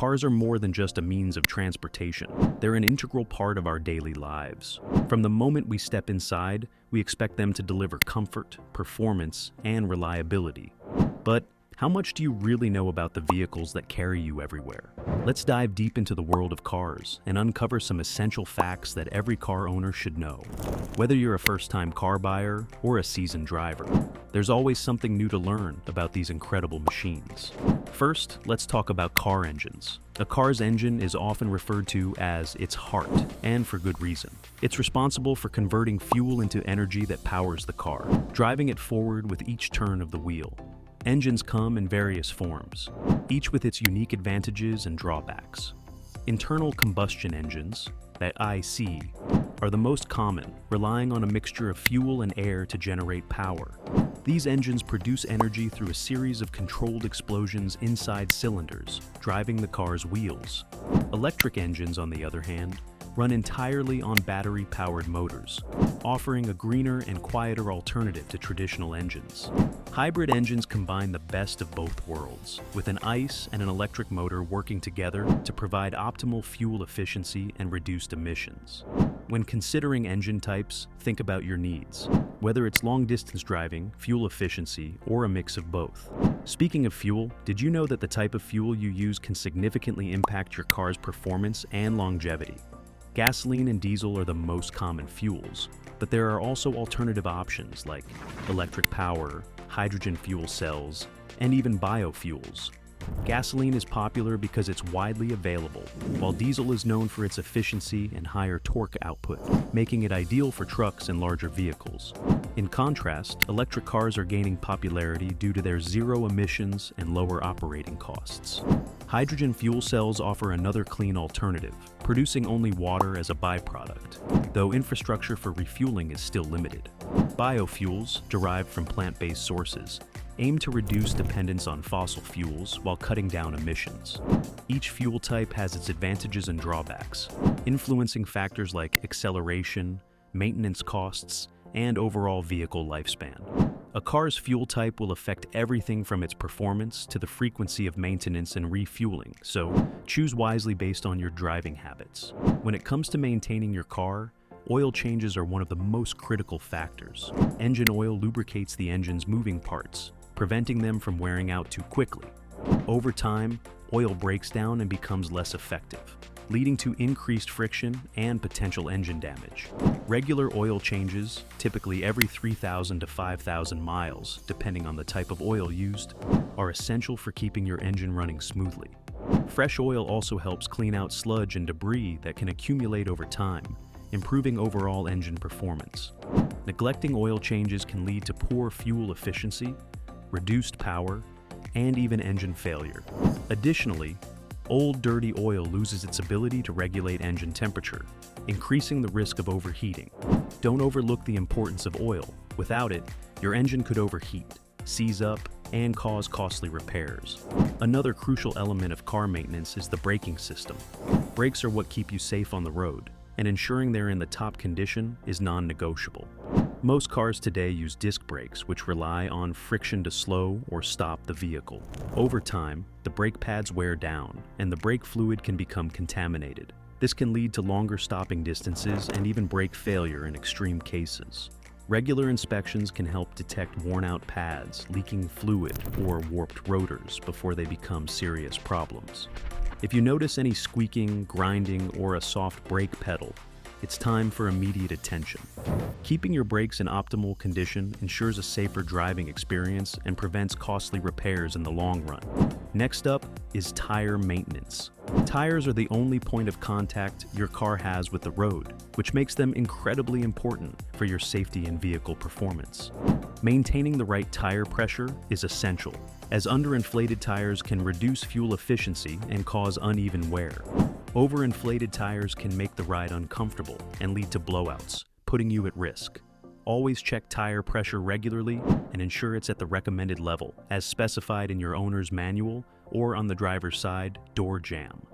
Cars are more than just a means of transportation. They're an integral part of our daily lives. From the moment we step inside, we expect them to deliver comfort, performance, and reliability. But how much do you really know about the vehicles that carry you everywhere? Let's dive deep into the world of cars and uncover some essential facts that every car owner should know. Whether you're a first-time car buyer or a seasoned driver, there's always something new to learn about these incredible machines. First, let's talk about car engines. A car's engine is often referred to as its heart, and for good reason. It's responsible for converting fuel into energy that powers the car, driving it forward with each turn of the wheel. Engines come in various forms, each with its unique advantages and drawbacks. Internal combustion engines, that IC, are the most common, relying on a mixture of fuel and air to generate power. These engines produce energy through a series of controlled explosions inside cylinders, driving the car's wheels. Electric engines, on the other hand, run entirely on battery-powered motors, offering a greener and quieter alternative to traditional engines. Hybrid engines combine the best of both worlds, with an ICE and an electric motor working together to provide optimal fuel efficiency and reduced emissions. When considering engine types, think about your needs, whether it's long-distance driving, fuel efficiency, or a mix of both. Speaking of fuel, did you know that the type of fuel you use can significantly impact your car's performance and longevity? Gasoline and diesel are the most common fuels, but there are also alternative options like electric power, hydrogen fuel cells, and even biofuels. Gasoline is popular because it's widely available, while diesel is known for its efficiency and higher torque output, making it ideal for trucks and larger vehicles. In contrast, electric cars are gaining popularity due to their zero emissions and lower operating costs. Hydrogen fuel cells offer another clean alternative, producing only water as a byproduct, though infrastructure for refueling is still limited. Biofuels, derived from plant-based sources, aim to reduce dependence on fossil fuels while cutting down emissions. Each fuel type has its advantages and drawbacks, influencing factors like acceleration, maintenance costs, and overall vehicle lifespan. A car's fuel type will affect everything from its performance to the frequency of maintenance and refueling, so choose wisely based on your driving habits. When it comes to maintaining your car, oil changes are one of the most critical factors. Engine oil lubricates the engine's moving parts, preventing them from wearing out too quickly. Over time, oil breaks down and becomes less effective, leading to increased friction and potential engine damage. Regular oil changes, typically every 3,000 to 5,000 miles, depending on the type of oil used, are essential for keeping your engine running smoothly. Fresh oil also helps clean out sludge and debris that can accumulate over time, improving overall engine performance. Neglecting oil changes can lead to poor fuel efficiency, reduced power, and even engine failure. Additionally, old dirty oil loses its ability to regulate engine temperature, increasing the risk of overheating. Don't overlook the importance of oil. Without it, your engine could overheat, seize up, and cause costly repairs. Another crucial element of car maintenance is the braking system. Brakes are what keep you safe on the road, and ensuring they're in the top condition is non-negotiable. Most cars today use disc brakes, which rely on friction to slow or stop the vehicle. Over time, the brake pads wear down, and the brake fluid can become contaminated. This can lead to longer stopping distances and even brake failure in extreme cases. Regular inspections can help detect worn-out pads, leaking fluid, or warped rotors before they become serious problems. If you notice any squeaking, grinding, or a soft brake pedal, it's time for immediate attention. Keeping your brakes in optimal condition ensures a safer driving experience and prevents costly repairs in the long run. Next up is tire maintenance. Tires are the only point of contact your car has with the road, which makes them incredibly important for your safety and vehicle performance. Maintaining the right tire pressure is essential, as underinflated tires can reduce fuel efficiency and cause uneven wear. Overinflated tires can make the ride uncomfortable and lead to blowouts, putting you at risk. Always check tire pressure regularly and ensure it's at the recommended level, as specified in your owner's manual or on the driver's side door jamb.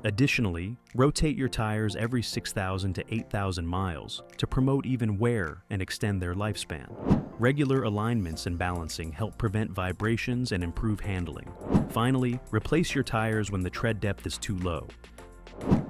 Additionally, rotate your tires every 6,000 to 8,000 miles to promote even wear and extend their lifespan. Regular alignments and balancing help prevent vibrations and improve handling. Finally, replace your tires when the tread depth is too low,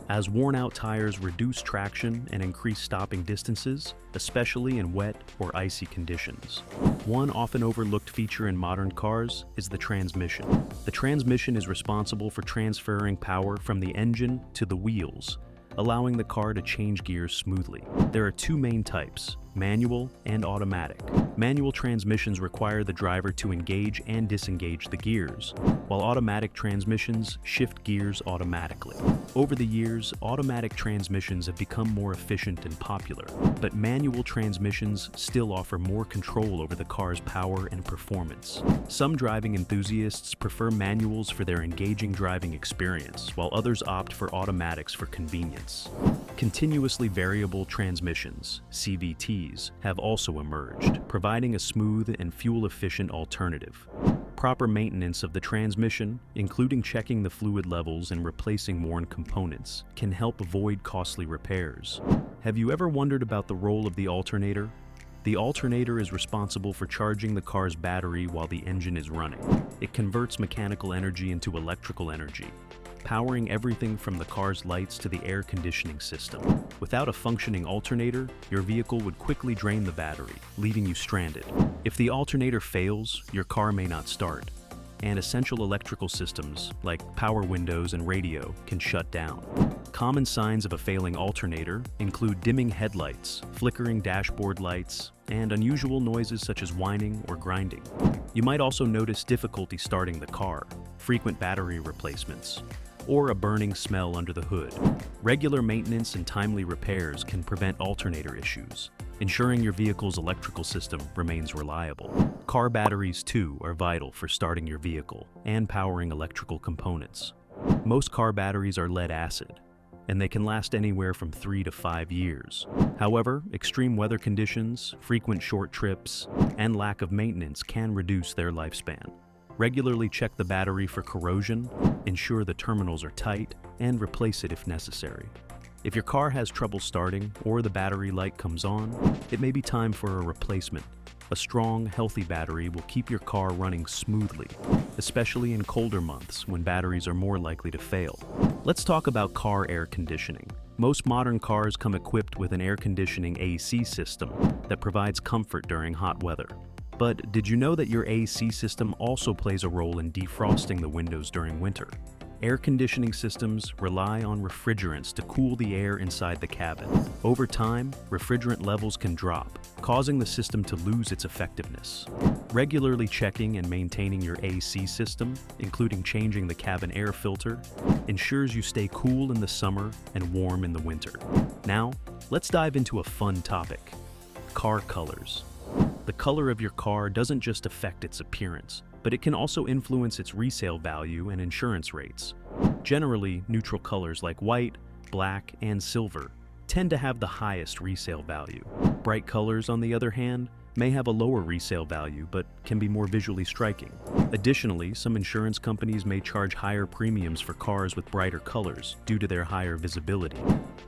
as worn-out tires reduce traction and increase stopping distances, especially in wet or icy conditions. One often overlooked feature in modern cars is the transmission. The transmission is responsible for transferring power from the engine to the wheels, allowing the car to change gears smoothly. There are two main types: manual and automatic. Manual transmissions require the driver to engage and disengage the gears, while automatic transmissions shift gears automatically. Over the years, automatic transmissions have become more efficient and popular, but manual transmissions still offer more control over the car's power and performance. Some driving enthusiasts prefer manuals for their engaging driving experience, while others opt for automatics for convenience. Continuously variable transmissions, CVTs, have also emerged, providing a smooth and fuel-efficient alternative. Proper maintenance of the transmission, including checking the fluid levels and replacing worn components, can help avoid costly repairs. Have you ever wondered about the role of the alternator? The alternator is responsible for charging the car's battery while the engine is running. It converts mechanical energy into electrical energy, powering everything from the car's lights to the air conditioning system. Without a functioning alternator, your vehicle would quickly drain the battery, leaving you stranded. If the alternator fails, your car may not start, and essential electrical systems like power windows and radio can shut down. Common signs of a failing alternator include dimming headlights, flickering dashboard lights, and unusual noises such as whining or grinding. You might also notice difficulty starting the car, frequent battery replacements, or a burning smell under the hood. Regular maintenance and timely repairs can prevent alternator issues, ensuring your vehicle's electrical system remains reliable. Car batteries, too, are vital for starting your vehicle and powering electrical components. Most car batteries are lead-acid, and they can last anywhere from 3 to 5 years. However, extreme weather conditions, frequent short trips, and lack of maintenance can reduce their lifespan. Regularly check the battery for corrosion, ensure the terminals are tight, and replace it if necessary. If your car has trouble starting or the battery light comes on, it may be time for a replacement. A strong, healthy battery will keep your car running smoothly, especially in colder months when batteries are more likely to fail. Let's talk about car air conditioning. Most modern cars come equipped with an air conditioning AC system that provides comfort during hot weather. But did you know that your AC system also plays a role in defrosting the windows during winter? Air conditioning systems rely on refrigerants to cool the air inside the cabin. Over time, refrigerant levels can drop, causing the system to lose its effectiveness. Regularly checking and maintaining your AC system, including changing the cabin air filter, ensures you stay cool in the summer and warm in the winter. Now, let's dive into a fun topic: car colors. The color of your car doesn't just affect its appearance, but it can also influence its resale value and insurance rates. Generally, neutral colors like white, black, and silver tend to have the highest resale value. Bright colors, on the other hand, may have a lower resale value but can be more visually striking. Additionally, some insurance companies may charge higher premiums for cars with brighter colors due to their higher visibility,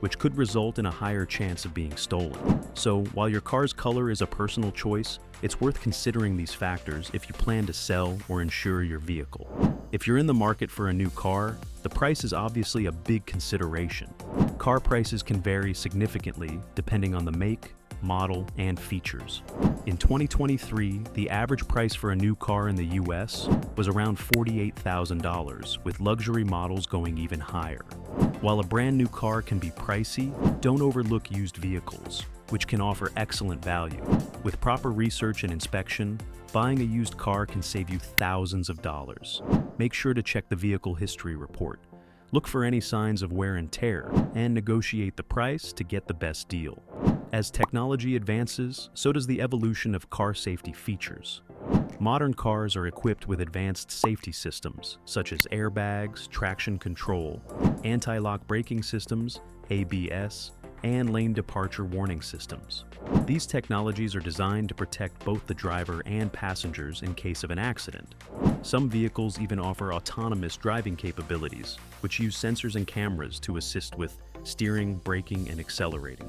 which could result in a higher chance of being stolen. So, while your car's color is a personal choice, it's worth considering these factors if you plan to sell or insure your vehicle. If you're in the market for a new car, the price is obviously a big consideration. Car prices can vary significantly depending on the make, model, and features. In 2023, the average price for a new car in the US was around $48,000, with luxury models going even higher. While a brand new car can be pricey, don't overlook used vehicles, which can offer excellent value. With proper research and inspection, buying a used car can save you thousands of dollars. Make sure to check the vehicle history report. Look for any signs of wear and tear, and negotiate the price to get the best deal. As technology advances, so does the evolution of car safety features. Modern cars are equipped with advanced safety systems, such as airbags, traction control, anti-lock braking systems, ABS, and lane departure warning systems. These technologies are designed to protect both the driver and passengers in case of an accident. Some vehicles even offer autonomous driving capabilities, which use sensors and cameras to assist with steering, braking, and accelerating.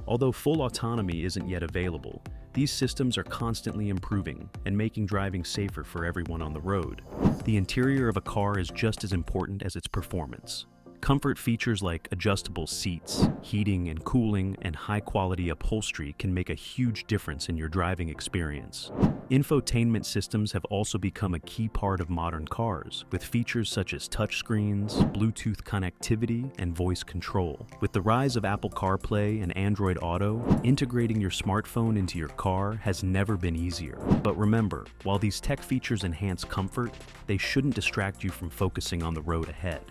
Although full autonomy isn't yet available, these systems are constantly improving and making driving safer for everyone on the road. The interior of a car is just as important as its performance. Comfort features like adjustable seats, heating and cooling, and high-quality upholstery can make a huge difference in your driving experience. Infotainment systems have also become a key part of modern cars, with features such as touchscreens, Bluetooth connectivity, and voice control. With the rise of Apple CarPlay and Android Auto, integrating your smartphone into your car has never been easier. But remember, while these tech features enhance comfort, they shouldn't distract you from focusing on the road ahead.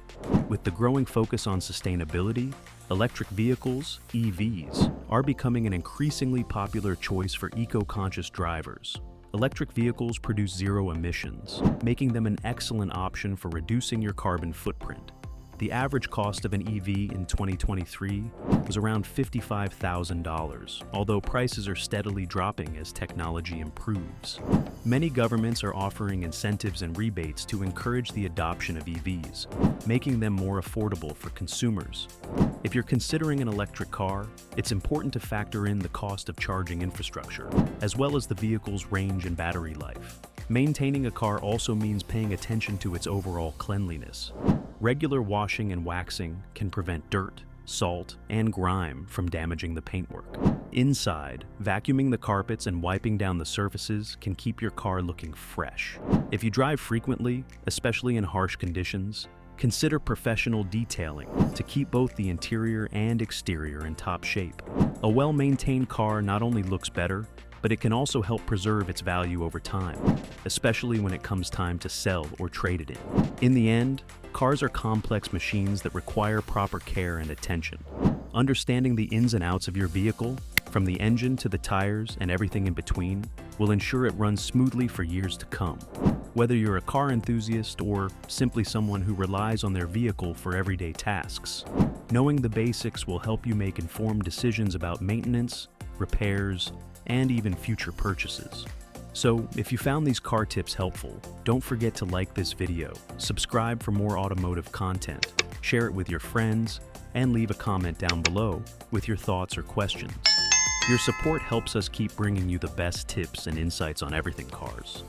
With the growing focus on sustainability, electric vehicles, EVs, are becoming an increasingly popular choice for eco-conscious drivers. Electric vehicles produce zero emissions, making them an excellent option for reducing your carbon footprint. The average cost of an EV in 2023 was around $55,000, although prices are steadily dropping as technology improves. Many governments are offering incentives and rebates to encourage the adoption of EVs, making them more affordable for consumers. If you're considering an electric car, it's important to factor in the cost of charging infrastructure, as well as the vehicle's range and battery life. Maintaining a car also means paying attention to its overall cleanliness. Regular washing and waxing can prevent dirt, salt, and grime from damaging the paintwork. Inside, vacuuming the carpets and wiping down the surfaces can keep your car looking fresh. If you drive frequently, especially in harsh conditions, consider professional detailing to keep both the interior and exterior in top shape. A well-maintained car not only looks better, but it can also help preserve its value over time, especially when it comes time to sell or trade it in. In the end, cars are complex machines that require proper care and attention. Understanding the ins and outs of your vehicle, from the engine to the tires and everything in between, will ensure it runs smoothly for years to come. Whether you're a car enthusiast or simply someone who relies on their vehicle for everyday tasks, knowing the basics will help you make informed decisions about maintenance, repairs, and even future purchases. So, if you found these car tips helpful, don't forget to like this video, subscribe for more automotive content, share it with your friends, and leave a comment down below with your thoughts or questions. Your support helps us keep bringing you the best tips and insights on everything cars.